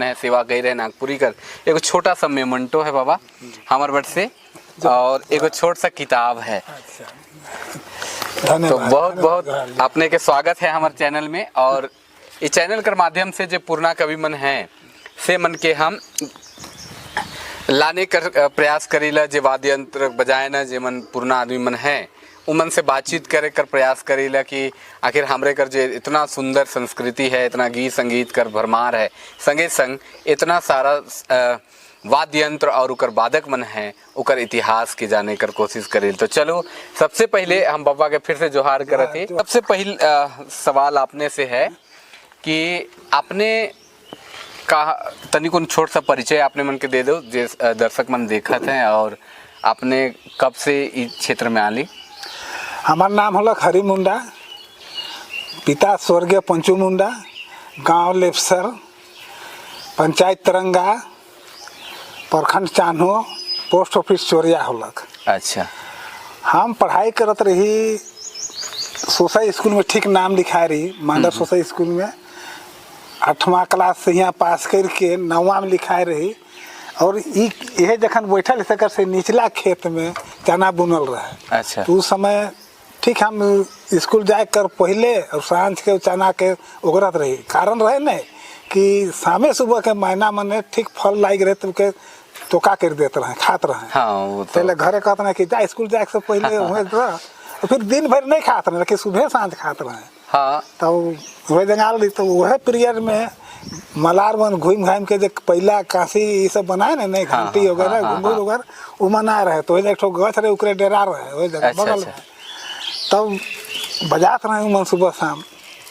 है सेवा कर रहे नागपुरी कर। एगो छोटा सा मेमेंटो है बाबा हमारे बट से, और एगो छोट सा किताब है। तो बहुत बहुत अपने के स्वागत है हमारे चैनल में। और इस चैनल के माध्यम से जो पुराना कवि मन है से मन के हम लाने कर प्रयास करीला, जे वाद्य यंत्र बजाए ना जे मन पुराना आदमी मन है उमन से बातचीत करे कर प्रयास करीला कि आखिर हमरे कर जो इतना सुंदर संस्कृति है, इतना गीत संगीत कर भरमार है, संगे संग इतना सारा वाद्य यंत्र और उकर वादक मन है उकर इतिहास के जाने कर कोशिश करें। तो चलो सबसे पहले हम बाबा के फिर से जोहार करते। सबसे पहले सवाल आपने से है कि आपने का तनिक छोट सा परिचय आपने मन के दे दो, जे दर्शक मन देखत हैं, और आपने कब से इस क्षेत्र में आली? हमार नाम हलक हरि मुंडा, पिता स्वर्गीय पंचू मुंडा, गांव लेपसर, पंचायत तरंगा, प्रखंड चान्हो, पोस्ट ऑफिस चोरिया होलक। अच्छा। हम पढ़ाई करत रही सोसाई स्कूल में, ठीक नाम लिखाए रही मांडर सोसाई स्कूल में। 8वां क्लास से यहाँ पास करके 9वां में लिखाए रही। और यह जखन बैठल सकर से निचला खेत में चना बुनल रहे। अच्छा। तो उस समय ठीक हम स्कूल जाए कर पहले और सांझ के चना के उगरत रही। कारण रहे न कि शामे सुबह के महीना मने ठीक फल लाग रहे तो के टोका कर देते रहे, खात रहे। हाँ, वो तो पहले घरे कहते ना कि जा स्कूल जाए से पहले हुए तो फिर दिन भर नहीं खाते रहे, लेकिन सुबह सांझ खाते रहे। हाँ। तो वह जंगाल रही तो वह पीरियड में मलार मन घूम घाम के जो पहला काशी ये सब बनाए ना, नहीं घंटी वगैरह घुंघरू वगैरह वो मना रहे। तो एक ठो गछ रहे उकरे डेरा रहे वही जगह बगल में। तब बजात रहे मन सुबह शाम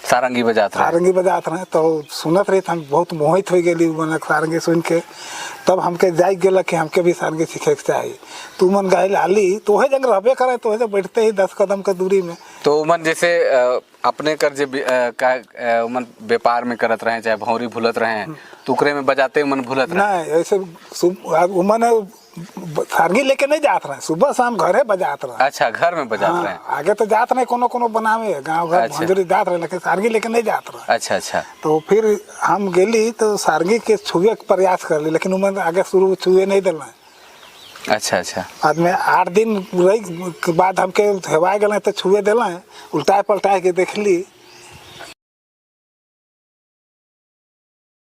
सारंगी बजात रहे। तो सुनत रही हम बहुत मोहित हो गई मन सारंगी सुन के। तब हमके जाग गया कि हमके भी सारंगी सीखे के चाहिए। तू मन गाय आली तो वही जगह रहबे करे, तो वही बैठते ही 10 कदम के दूरी में। तो मन जैसे अपने कर जे मन व्यापार में करत रहे, चाहे भौरी भूलत रहे, तो उकरे में बजाते मन भूलत रहे नहीं। ऐसे मन सारंगी लेके नहीं जात रहे, सुबह शाम घरे बजात रहे। अच्छा, घर में बजात रहे। आगे तो जात रहे कोनो बनावे गाँव घर भंजूरी जात रहे, लेकिन सारंगी लेके नहीं जात रहे। अच्छा अच्छा। तो फिर हम गेली तो सारंगी के छुए के प्रयास कर ली, लेकिन उमन आगे शुरू छुए नहीं दिल। अच्छा अच्छा। बाद में 8 दिन रही के बाद हमके हेवा गए तो छुए दिल, उल्टा पलटा के देखली